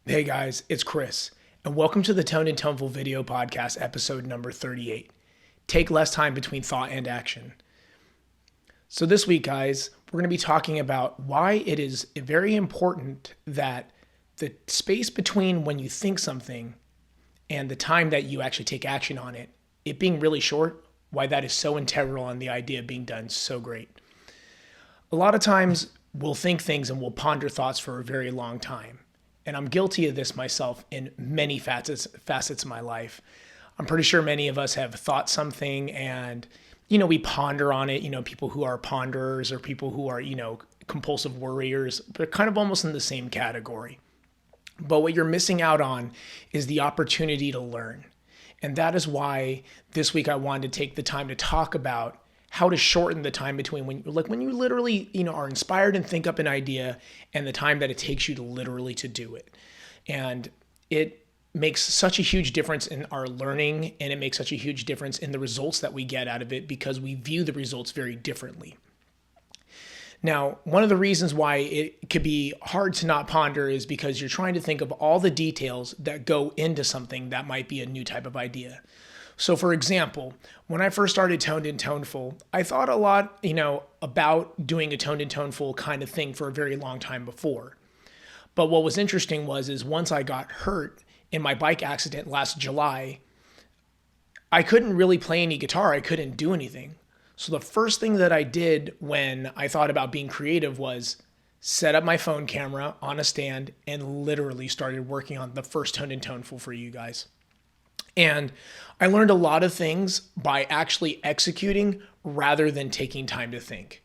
Hey guys, it's Chris, and welcome to the Tone and Toneful video podcast, episode number 38. Take less time between thought and action. So this week, guys, we're going to be talking about why it is very important that the space between when you think something and the time that you actually take action on it, it being really short, why that is so integral on the idea of being done so great. A lot of times we'll think things and we'll ponder thoughts for a very long time. And I'm guilty of this myself in many facets of my life. I'm pretty sure many of us have thought something and, we ponder on it. People who are ponderers or people who are, compulsive worriers, they're kind of almost in the same category. But what you're missing out on is the opportunity to learn. And that is why this week I wanted to take the time to talk about how to shorten the time between when you literally, are inspired and think up an idea and the time that it takes you to literally to do it. And it makes such a huge difference in our learning, and it makes such a huge difference in the results that we get out of it because we view the results very differently. Now, one of the reasons why it could be hard to not ponder is because you're trying to think of all the details that go into something that might be a new type of idea. So for example, when I first started Toned and Toneful, I thought a lot, about doing a Toned and Toneful kind of thing for a very long time before. But what was interesting was once I got hurt in my bike accident last July, I couldn't really play any guitar. I couldn't do anything. So the first thing that I did when I thought about being creative was set up my phone camera on a stand and literally started working on the first Toned and Toneful for you guys. And I learned a lot of things by actually executing rather than taking time to think.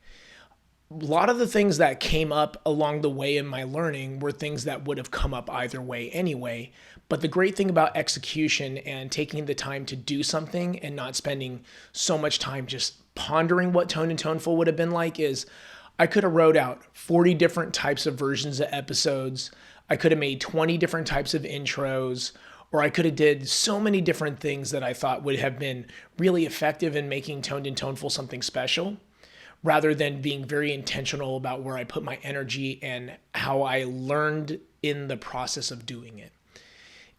A lot of the things that came up along the way in my learning were things that would have come up either way anyway. But the great thing about execution and taking the time to do something and not spending so much time just pondering what Tone and Toneful would have been like is I could have wrote out 40 different types of versions of episodes. I could have made 20 different types of intros. Or I could have did so many different things that I thought would have been really effective in making Toned and Toneful something special, rather than being very intentional about where I put my energy and how I learned in the process of doing it.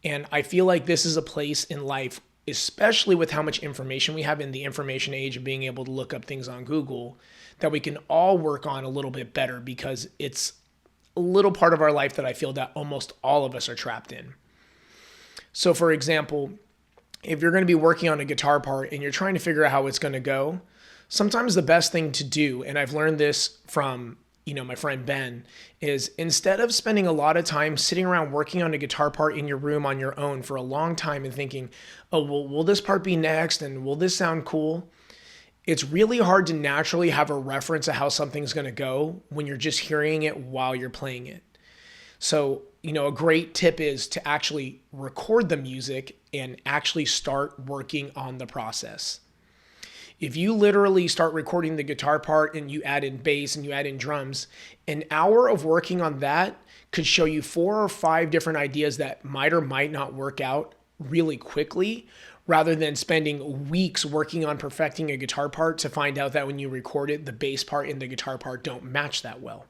And I feel like this is a place in life, especially with how much information we have in the information age of being able to look up things on Google, that we can all work on a little bit better because it's a little part of our life that I feel that almost all of us are trapped in. So for example, if you're going to be working on a guitar part and you're trying to figure out how it's going to go, sometimes the best thing to do, and I've learned this from, my friend Ben, is instead of spending a lot of time sitting around working on a guitar part in your room on your own for a long time and thinking, oh, well, will this part be next? And will this sound cool? It's really hard to naturally have a reference of how something's going to go when you're just hearing it while you're playing it. So, a great tip is to actually record the music and actually start working on the process. If you literally start recording the guitar part and you add in bass and you add in drums, an hour of working on that could show you 4 or 5 different ideas that might or might not work out really quickly, rather than spending weeks working on perfecting a guitar part to find out that when you record it, the bass part and the guitar part don't match that well.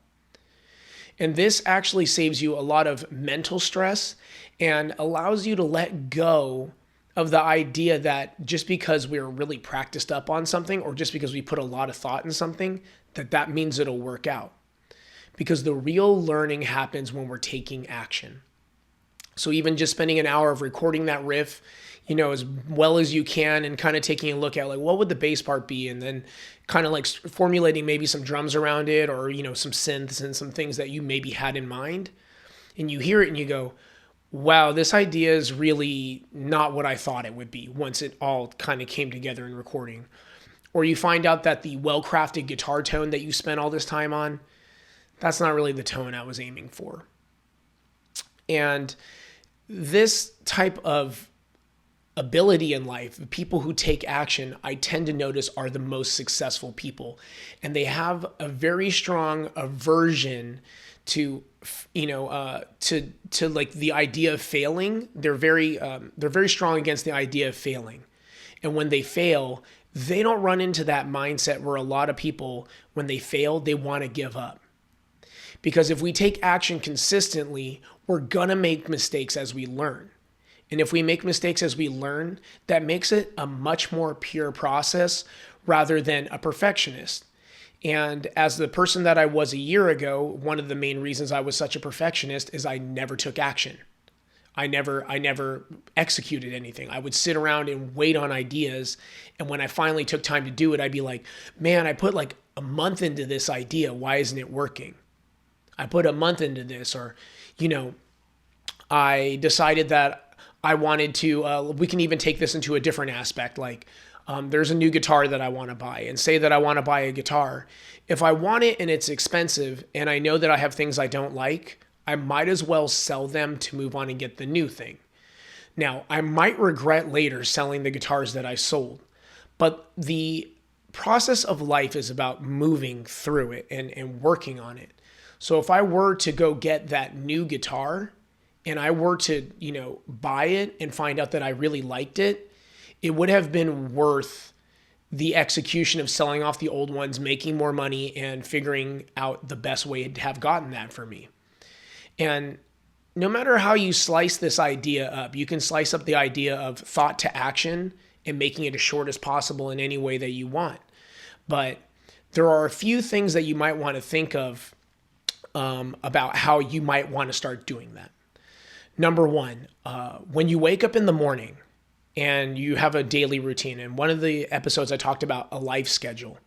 And this actually saves you a lot of mental stress and allows you to let go of the idea that just because we're really practiced up on something or just because we put a lot of thought in something, that means it'll work out. Because the real learning happens when we're taking action. So even just spending an hour of recording that riff, as well as you can and kind of taking a look at what would the bass part be, and then kind of formulating maybe some drums around it or, some synths and some things that you maybe had in mind. And you hear it and you go, wow, this idea is really not what I thought it would be once it all kind of came together in recording. Or you find out that the well-crafted guitar tone that you spent all this time on, that's not really the tone I was aiming for. And this type of ability in life, the people who take action, I tend to notice are the most successful people. And they have a very strong aversion to the idea of failing. They're very strong against the idea of failing. And when they fail, they don't run into that mindset where a lot of people, when they fail, they want to give up. Because if we take action consistently, we're going to make mistakes as we learn. And if we make mistakes as we learn, that makes it a much more pure process rather than a perfectionist. And as the person that I was a year ago, one of the main reasons I was such a perfectionist is I never took action. I never executed anything. I would sit around and wait on ideas. And when I finally took time to do it, I'd be like, man, I put like a month into this idea. Why isn't it working? I put a month into this, or, I decided that I wanted to, we can even take this into a different aspect. Like there's a new guitar that I want to buy, and say that I want to buy a guitar. If I want it and it's expensive and I know that I have things I don't like, I might as well sell them to move on and get the new thing. Now, I might regret later selling the guitars that I sold, but the process of life is about moving through it and working on it. So if I were to go get that new guitar and I were to, buy it and find out that I really liked it, it would have been worth the execution of selling off the old ones, making more money, and figuring out the best way to have gotten that for me. And no matter how you slice this idea up, you can slice up the idea of thought to action and making it as short as possible in any way that you want. But there are a few things that you might want to think of about how you might want to start doing that. Number one, when you wake up in the morning and you have a daily routine, and one of the episodes I talked about a life schedule.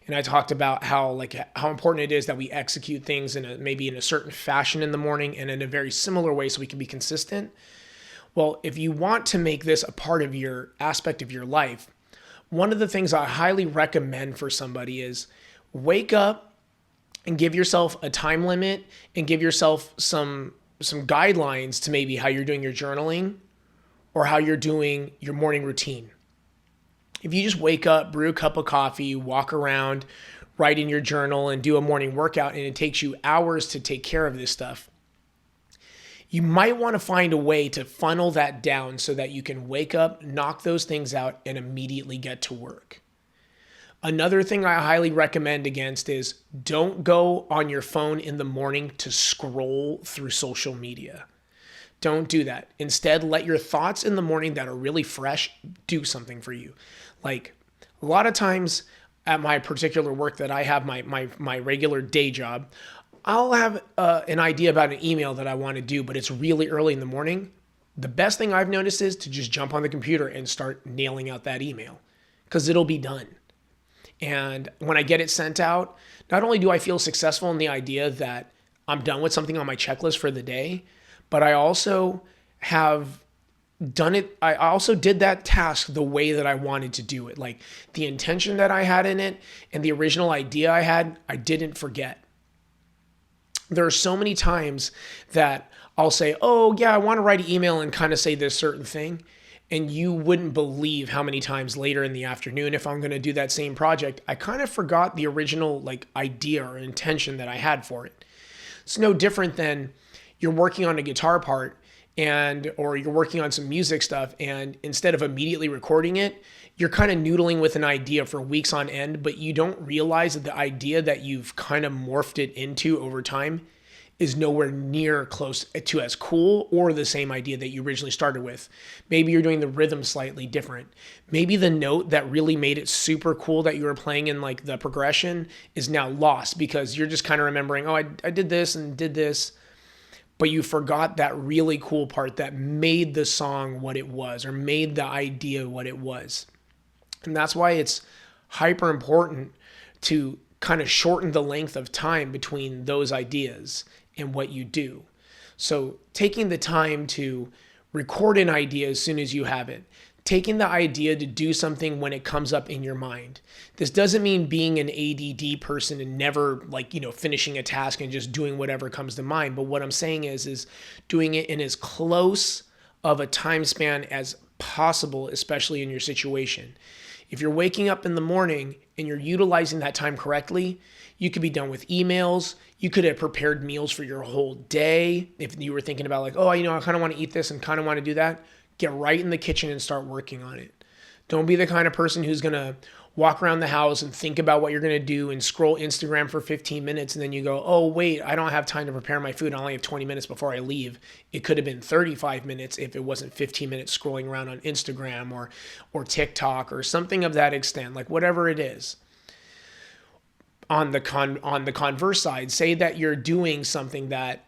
And I talked about how important it is that we execute things maybe in a certain fashion in the morning and in a very similar way so we can be consistent. Well, if you want to make this a part of your aspect of your life, one of the things I highly recommend for somebody is wake up and give yourself a time limit and give yourself some guidelines to maybe how you're doing your journaling or how you're doing your morning routine. If you just wake up, brew a cup of coffee, walk around, write in your journal, and do a morning workout, and it takes you hours to take care of this stuff, you might want to find a way to funnel that down so that you can wake up, knock those things out, and immediately get to work. Another thing I highly recommend against is don't go on your phone in the morning to scroll through social media. Don't do that. Instead, let your thoughts in the morning that are really fresh do something for you. Like a lot of times at my particular work that I have, my regular day job, I'll have an idea about an email that I want to do, but it's really early in the morning. The best thing I've noticed is to just jump on the computer and start nailing out that email because it'll be done. And when I get it sent out, not only do I feel successful in the idea that I'm done with something on my checklist for the day, but I also have done it. I also did that task the way that I wanted to do it. Like the intention that I had in it and the original idea I had, I didn't forget. There are so many times that I'll say, oh yeah, I want to write an email and kind of say this certain thing. And you wouldn't believe how many times later in the afternoon, if I'm going to do that same project, I kind of forgot the original idea or intention that I had for it. It's no different than you're working on a guitar part or you're working on some music stuff, and instead of immediately recording it, you're kind of noodling with an idea for weeks on end, but you don't realize that the idea that you've kind of morphed it into over time is nowhere near close to as cool or the same idea that you originally started with. Maybe you're doing the rhythm slightly different. Maybe the note that really made it super cool that you were playing in the progression is now lost because you're just kind of remembering, oh, I did this and did this, but you forgot that really cool part that made the song what it was or made the idea what it was. And that's why it's hyper important to kind of shorten the length of time between those ideas and what you do. So taking the time to record an idea as soon as you have it, taking the idea to do something when it comes up in your mind. This doesn't mean being an ADD person and never finishing a task and just doing whatever comes to mind. But what I'm saying is doing it in as close of a time span as possible, especially in your situation. If you're waking up in the morning and you're utilizing that time correctly, you could be done with emails. You could have prepared meals for your whole day. If you were thinking about I kind of want to eat this and kind of want to do that, get right in the kitchen and start working on it. Don't be the kind of person who's going to walk around the house and think about what you're going to do and scroll Instagram for 15 minutes. And then you go, oh, wait, I don't have time to prepare my food. I only have 20 minutes before I leave. It could have been 35 minutes if it wasn't 15 minutes scrolling around on Instagram or TikTok or something of that extent, like whatever it is. On the converse side, say that you're doing something that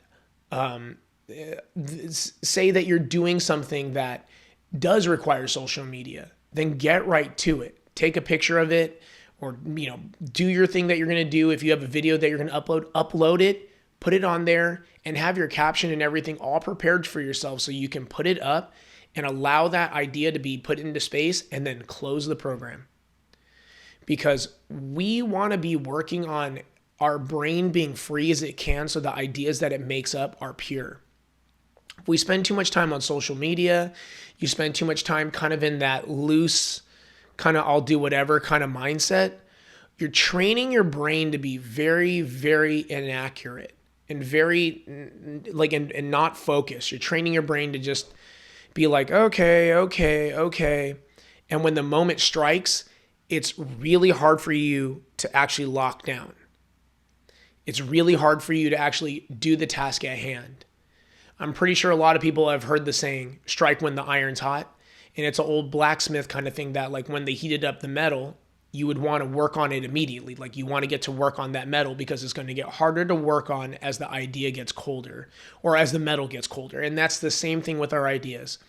does require social media, then get right to it. Take a picture of it, or do your thing that you're going to do. If you have a video that you're going to upload it, put it on there, and have your caption and everything all prepared for yourself so you can put it up and allow that idea to be put into space and then close the program. Because we want to be working on our brain being free as it can so the ideas that it makes up are pure. If we spend too much time on social media, you spend too much time kind of in that loose, kind of I'll do whatever kind of mindset, you're training your brain to be very, very inaccurate and very and not focused. You're training your brain to just be like, okay. And when the moment strikes, it's really hard for you to actually lock down. It's really hard for you to actually do the task at hand. I'm pretty sure a lot of people have heard the saying, strike when the iron's hot. And it's an old blacksmith kind of thing that like when they heated up the metal, you would want to work on it immediately. Like you want to get to work on that metal because it's going to get harder to work on as the idea gets colder or as the metal gets colder. And that's the same thing with our ideas.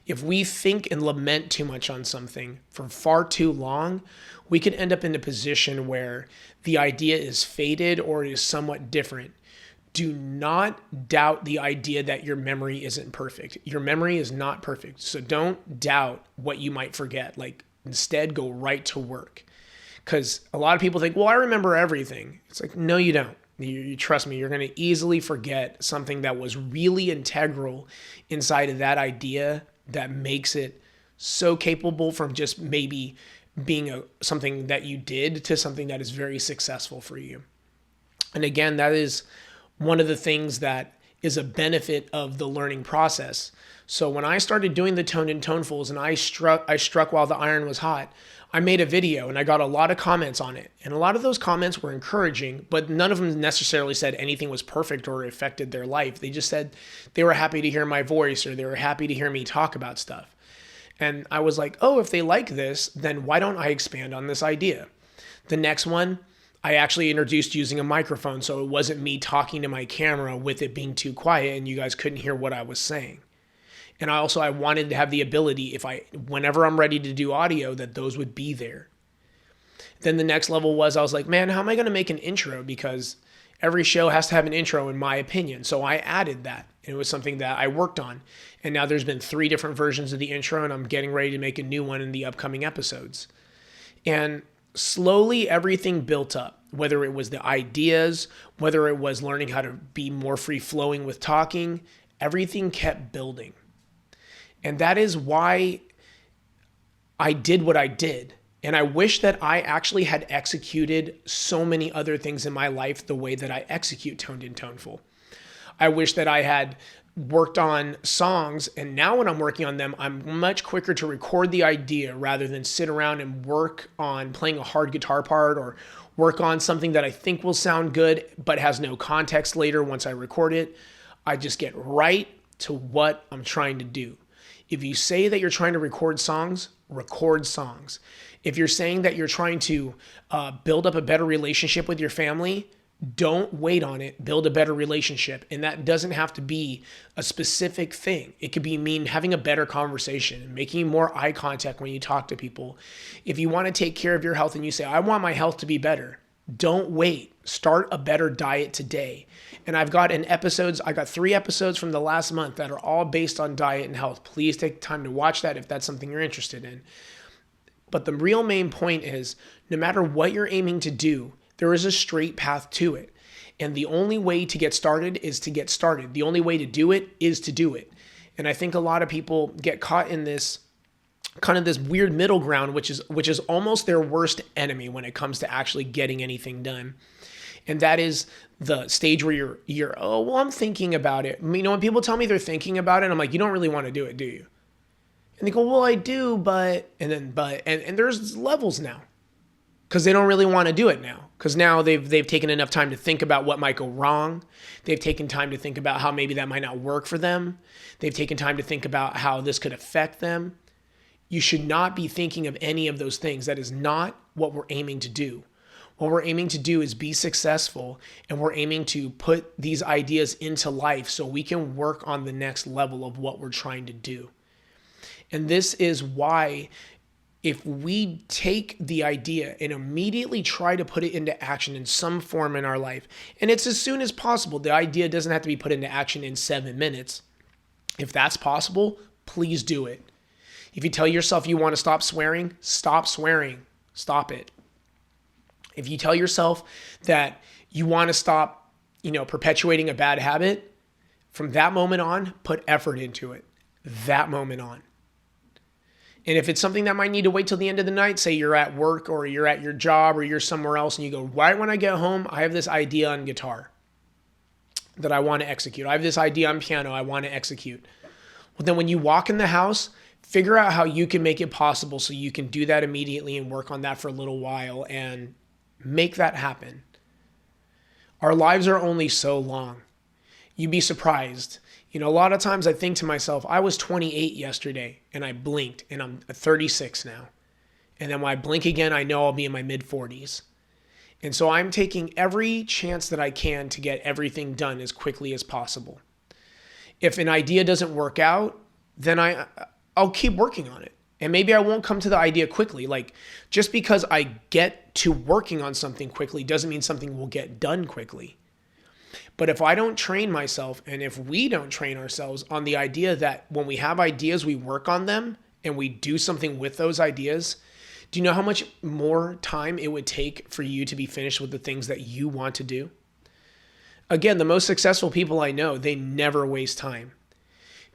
If we think and lament too much on something for far too long, we could end up in a position where the idea is faded or it is somewhat different. Do not doubt the idea that your memory isn't perfect. Your memory is not perfect. So don't doubt what you might forget. Like instead go right to work. Because a lot of people think, well, I remember everything. It's like, no, you don't. You trust me, you're going to easily forget something that was really integral inside of that idea that makes it so capable from just maybe being something that you did to something that is very successful for you. And again, that is one of the things that is a benefit of the learning process. So when I started doing the toned and tonefuls and I struck while the iron was hot, I made a video and I got a lot of comments on it. And a lot of those comments were encouraging, but none of them necessarily said anything was perfect or affected their life. They just said they were happy to hear my voice or they were happy to hear me talk about stuff. And I was like, oh, if they like this, then why don't I expand on this idea? The next one, I actually introduced using a microphone, so it wasn't me talking to my camera with it being too quiet and you guys couldn't hear what I was saying. And I wanted to have the ability, whenever I'm ready to do audio, that those would be there. Then the next level was, I was like, man, how am I going to make an intro? Because every show has to have an intro in my opinion. So I added that. It was something that I worked on. And now there's been 3 different versions of the intro and I'm getting ready to make a new one in the upcoming episodes. And slowly everything built up, whether it was the ideas, whether it was learning how to be more free flowing with talking, everything kept building. And that is why I did what I did. And I wish that I actually had executed so many other things in my life the way that I execute Toned and Toneful. I wish that I had worked on songs, and now when I'm working on them, I'm much quicker to record the idea rather than sit around and work on playing a hard guitar part or work on something that I think will sound good but has no context later once I record it. I just get right to what I'm trying to do. If you say that you're trying to record songs, record songs. If you're saying that you're trying to build up a better relationship with your family, don't wait on it. Build a better relationship. And that doesn't have to be a specific thing. It could mean having a better conversation, making more eye contact when you talk to people. If you want to take care of your health and you say, I want my health to be better, don't wait. Start a better diet today. And I got 3 episodes from the last month that are all based on diet and health. Please take time to watch that if that's something you're interested in. But the real main point is, no matter what you're aiming to do, there is a straight path to it. And the only way to get started is to get started. The only way to do it is to do it. And I think a lot of people get caught in this kind of this weird middle ground, which is almost their worst enemy when it comes to actually getting anything done. And that is the stage where you're oh, well, I'm thinking about it. You know, when people tell me they're thinking about it, I'm like, you don't really want to do it, do you? And they go, well, I do, but there's levels now. because they don't really want to do it now. Because now they've taken enough time to think about what might go wrong. They've taken time to think about how maybe that might not work for them. They've taken time to think about how this could affect them. You should not be thinking of any of those things. That is not what we're aiming to do. What we're aiming to do is be successful, and we're aiming to put these ideas into life so we can work on the next level of what we're trying to do. And this is why, if we take the idea and immediately try to put it into action in some form in our life, and it's as soon as possible, the idea doesn't have to be put into action in 7 minutes. If that's possible, please do it. If you tell yourself you want to stop swearing, stop swearing. Stop it. If you tell yourself that you want to stop, perpetuating a bad habit, from that moment on, put effort into it. That moment on. And if it's something that might need to wait till the end of the night, say you're at work or you're at your job or you're somewhere else and you go, right when I get home, I have this idea on guitar that I want to execute. I have this idea on piano I want to execute. Well, then when you walk in the house, figure out how you can make it possible so you can do that immediately and work on that for a little while and make that happen. Our lives are only so long. You'd be surprised. A lot of times I think to myself, I was 28 yesterday and I blinked and I'm 36 now. And then when I blink again, I know I'll be in my mid-40s. And so I'm taking every chance that I can to get everything done as quickly as possible. If an idea doesn't work out, then I'll keep working on it. And maybe I won't come to the idea quickly. Like, just because I get to working on something quickly doesn't mean something will get done quickly. But if I don't train myself, and if we don't train ourselves on the idea that when we have ideas, we work on them and we do something with those ideas, do you know how much more time it would take for you to be finished with the things that you want to do? Again, the most successful people I know, they never waste time.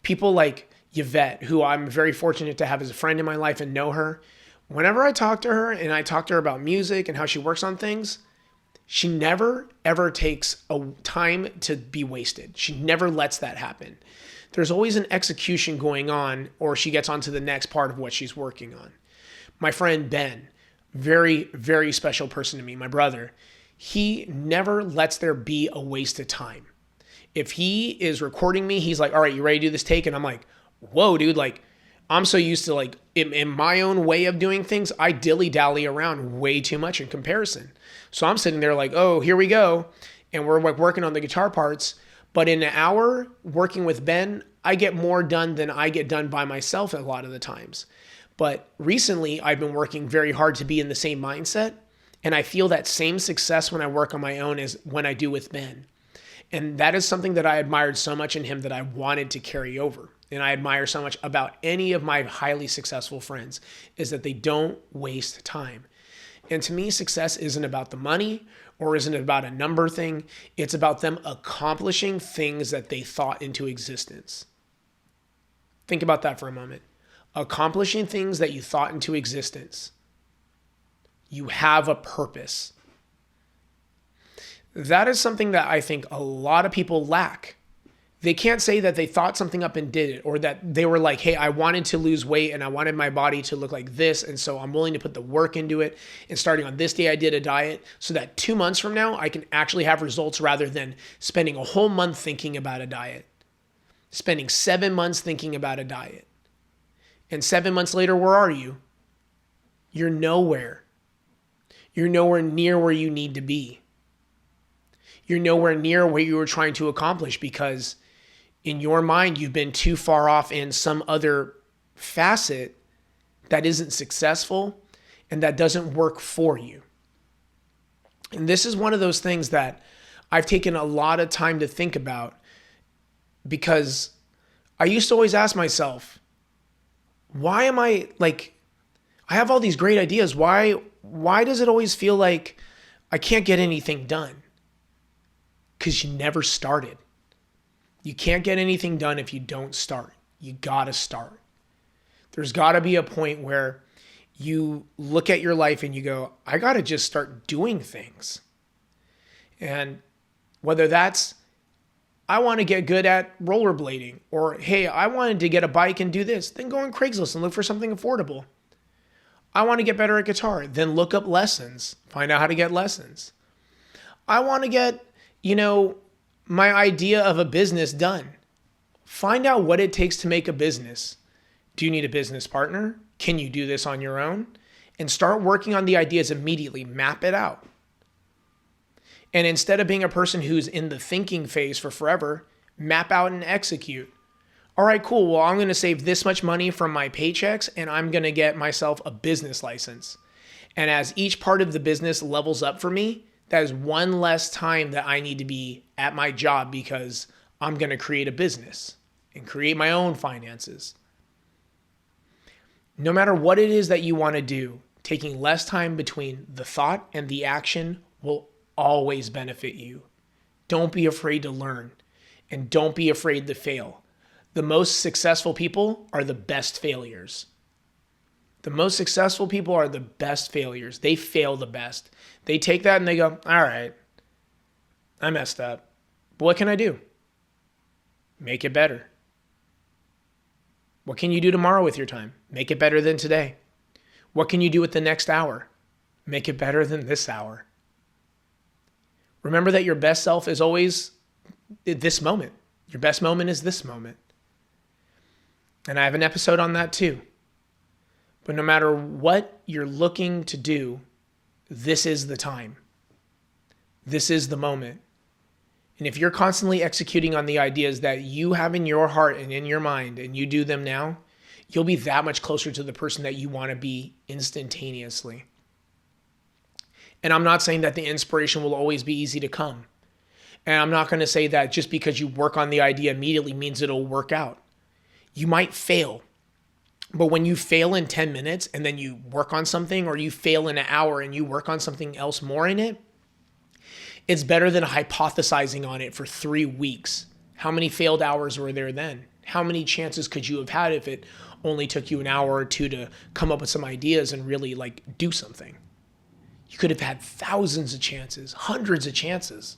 People like Yvette, who I'm very fortunate to have as a friend in my life and know her, whenever I talk to her and I talk to her about music and how she works on things, she never, ever takes a time to be wasted. She never lets that happen. There's always an execution going on, or she gets on to the next part of what she's working on. My friend Ben, very, very special person to me, my brother, he never lets there be a waste of time. If he is recording me, he's like, all right, you ready to do this take? And I'm like, whoa, dude, like, I'm so used to, like, in my own way of doing things, I dilly-dally around way too much in comparison. So I'm sitting there like, oh, here we go. And we're like working on the guitar parts. But in an hour working with Ben, I get more done than I get done by myself a lot of the times. But recently, I've been working very hard to be in the same mindset. And I feel that same success when I work on my own as when I do with Ben. And that is something that I admired so much in him that I wanted to carry over. And I admire so much about any of my highly successful friends, is that they don't waste time. And to me, success isn't about the money or isn't about a number thing. It's about them accomplishing things that they thought into existence. Think about that for a moment. Accomplishing things that you thought into existence. You have a purpose. That is something that I think a lot of people lack. They can't say that they thought something up and did it, or that they were like, hey, I wanted to lose weight and I wanted my body to look like this, and so I'm willing to put the work into it. And starting on this day, I did a diet so that 2 months from now, I can actually have results rather than spending a whole month thinking about a diet, spending 7 months thinking about a diet. And 7 months later, where are you? You're nowhere. You're nowhere near where you need to be. You're nowhere near what you were trying to accomplish because in your mind, you've been too far off in some other facet that isn't successful and that doesn't work for you. And this is one of those things that I've taken a lot of time to think about, because I used to always ask myself, why am I like, I have all these great ideas. Why does it always feel like I can't get anything done? Because you never started. You can't get anything done if you don't start. You gotta start. There's gotta be a point where you look at your life and you go, I gotta just start doing things. And whether that's, I want to get good at rollerblading, or hey, I wanted to get a bike and do this, then go on Craigslist and look for something affordable. I want to get better at guitar. Then look up lessons. Find out how to get lessons. I want to get, my idea of a business done. Find out what it takes to make a business. Do you need a business partner? Can you do this on your own? And start working on the ideas immediately. Map it out. And instead of being a person who's in the thinking phase for forever, map out and execute. All right, cool. Well, I'm going to save this much money from my paychecks and I'm going to get myself a business license. And as each part of the business levels up for me, that is one less time that I need to be at my job because I'm going to create a business and create my own finances. No matter what it is that you want to do, taking less time between the thought and the action will always benefit you. Don't be afraid to learn and don't be afraid to fail. The most successful people are the best failures. The most successful people are the best failures. They fail the best. They take that and they go, all right, I messed up. But what can I do? Make it better. What can you do tomorrow with your time? Make it better than today. What can you do with the next hour? Make it better than this hour. Remember that your best self is always this moment. Your best moment is this moment. And I have an episode on that too. But no matter what you're looking to do, this is the time. This is the moment. And if you're constantly executing on the ideas that you have in your heart and in your mind, and you do them now, you'll be that much closer to the person that you want to be instantaneously. And I'm not saying that the inspiration will always be easy to come. And I'm not going to say that just because you work on the idea immediately means it'll work out. You might fail. But when you fail in 10 minutes and then you work on something, or you fail in an hour and you work on something else more in it, it's better than hypothesizing on it for 3 weeks. How many failed hours were there then? How many chances could you have had if it only took you an hour or two to come up with some ideas and really do something? You could have had thousands of chances, hundreds of chances.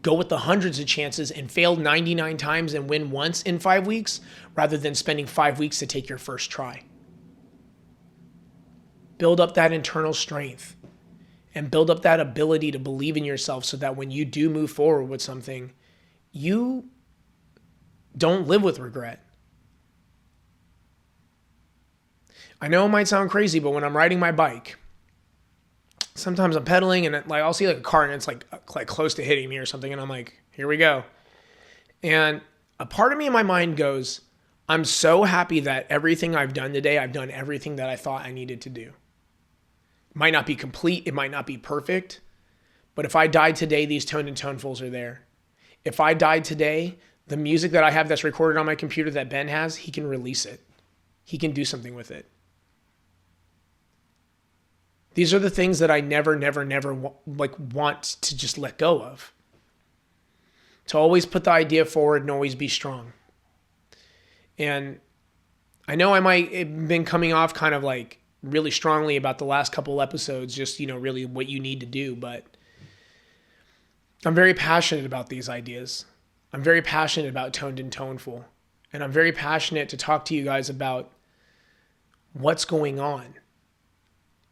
Go with the hundreds of chances and fail 99 times and win once in 5 weeks rather than spending 5 weeks to take your first try. Build up that internal strength and build up that ability to believe in yourself so that when you do move forward with something, you don't live with regret. I know it might sound crazy, but when I'm riding my bike, sometimes I'm pedaling and I'll see a car and it's like close to hitting me or something. And I'm like, here we go. And a part of me in my mind goes, I'm so happy that everything I've done today, I've done everything that I thought I needed to do. It might not be complete. It might not be perfect. But if I died today, these toned and tonefuls are there. If I died today, the music that I have that's recorded on my computer that Ben has, he can release it. He can do something with it. These are the things that I never want to just let go of. To always put the idea forward and always be strong. And I know I might have been coming off kind of really strongly about the last couple episodes, just, really what you need to do. But I'm very passionate about these ideas. I'm very passionate about Toned and Toneful. And I'm very passionate to talk to you guys about what's going on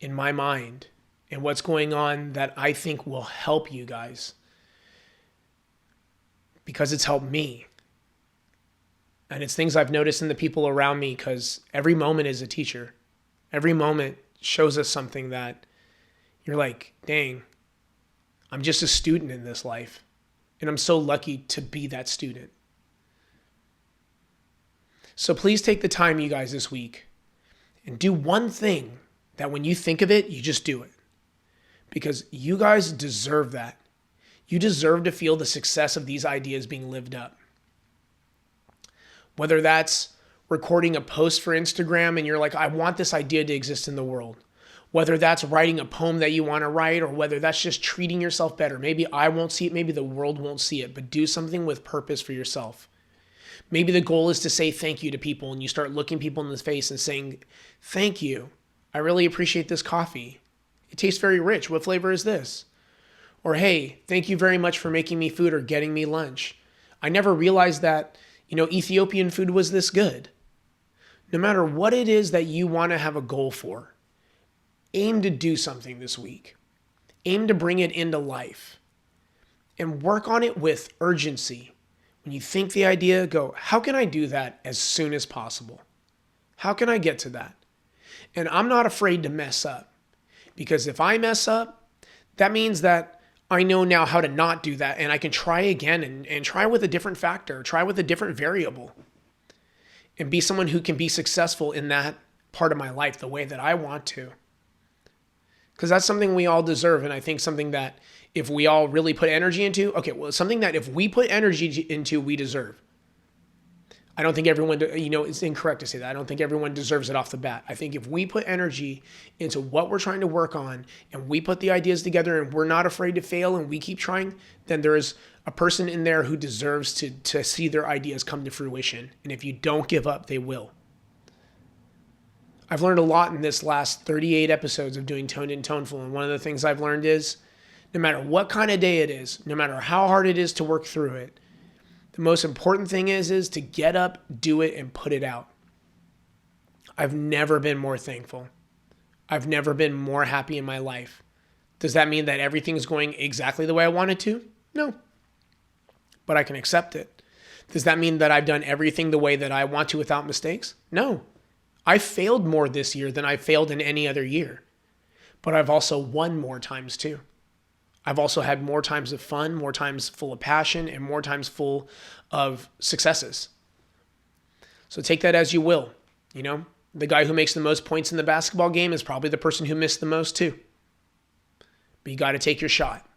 in my mind and what's going on that I think will help you guys, because it's helped me. And it's things I've noticed in the people around me, because every moment is a teacher. Every moment shows us something that you're like, dang, I'm just a student in this life. And I'm so lucky to be that student. So please take the time, you guys, this week and do one thing that when you think of it, you just do it. Because you guys deserve that. You deserve to feel the success of these ideas being lived up. Whether that's recording a post for Instagram and you're like, I want this idea to exist in the world. Whether that's writing a poem that you want to write, or whether that's just treating yourself better. Maybe I won't see it, maybe the world won't see it, but do something with purpose for yourself. Maybe the goal is to say thank you to people, and you start looking people in the face and saying, thank you. I really appreciate this coffee. It tastes very rich. What flavor is this? Or, hey, thank you very much for making me food or getting me lunch. I never realized that, Ethiopian food was this good. No matter what it is that you want to have a goal for, aim to do something this week. Aim to bring it into life and work on it with urgency. When you think the idea, go, how can I do that as soon as possible? How can I get to that? And I'm not afraid to mess up, because if I mess up, that means that I know now how to not do that, and I can try again and try with a different factor, try with a different variable, and be someone who can be successful in that part of my life the way that I want to. Because that's something we all deserve, and I think something that if we all really put energy into, something that if we put energy into, we deserve. I don't think everyone, it's incorrect to say that. I don't think everyone deserves it off the bat. I think if we put energy into what we're trying to work on and we put the ideas together and we're not afraid to fail and we keep trying, then there is a person in there who deserves to see their ideas come to fruition. And if you don't give up, they will. I've learned a lot in this last 38 episodes of doing Toned and Toneful. And one of the things I've learned is no matter what kind of day it is, no matter how hard it is to work through it, the most important thing is to get up, do it, and put it out. I've never been more thankful. I've never been more happy in my life. Does that mean that everything's going exactly the way I want it to? No. But I can accept it. Does that mean that I've done everything the way that I want to without mistakes? No. I failed more this year than I failed in any other year. But I've also won more times too. I've also had more times of fun, more times full of passion, and more times full of successes. So take that as you will. The guy who makes the most points in the basketball game is probably the person who missed the most too. But you got to take your shot.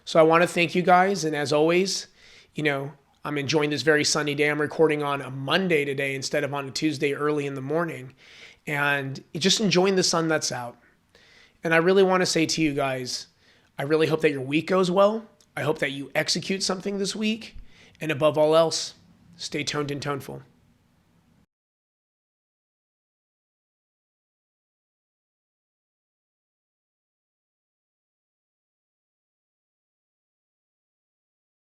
So I want to thank you guys. And as always, I'm enjoying this very sunny day. I'm recording on a Monday today instead of on a Tuesday early in the morning. And just enjoying the sun that's out. And I really want to say to you guys, I really hope that your week goes well. I hope that you execute something this week. And above all else, stay toned and toneful.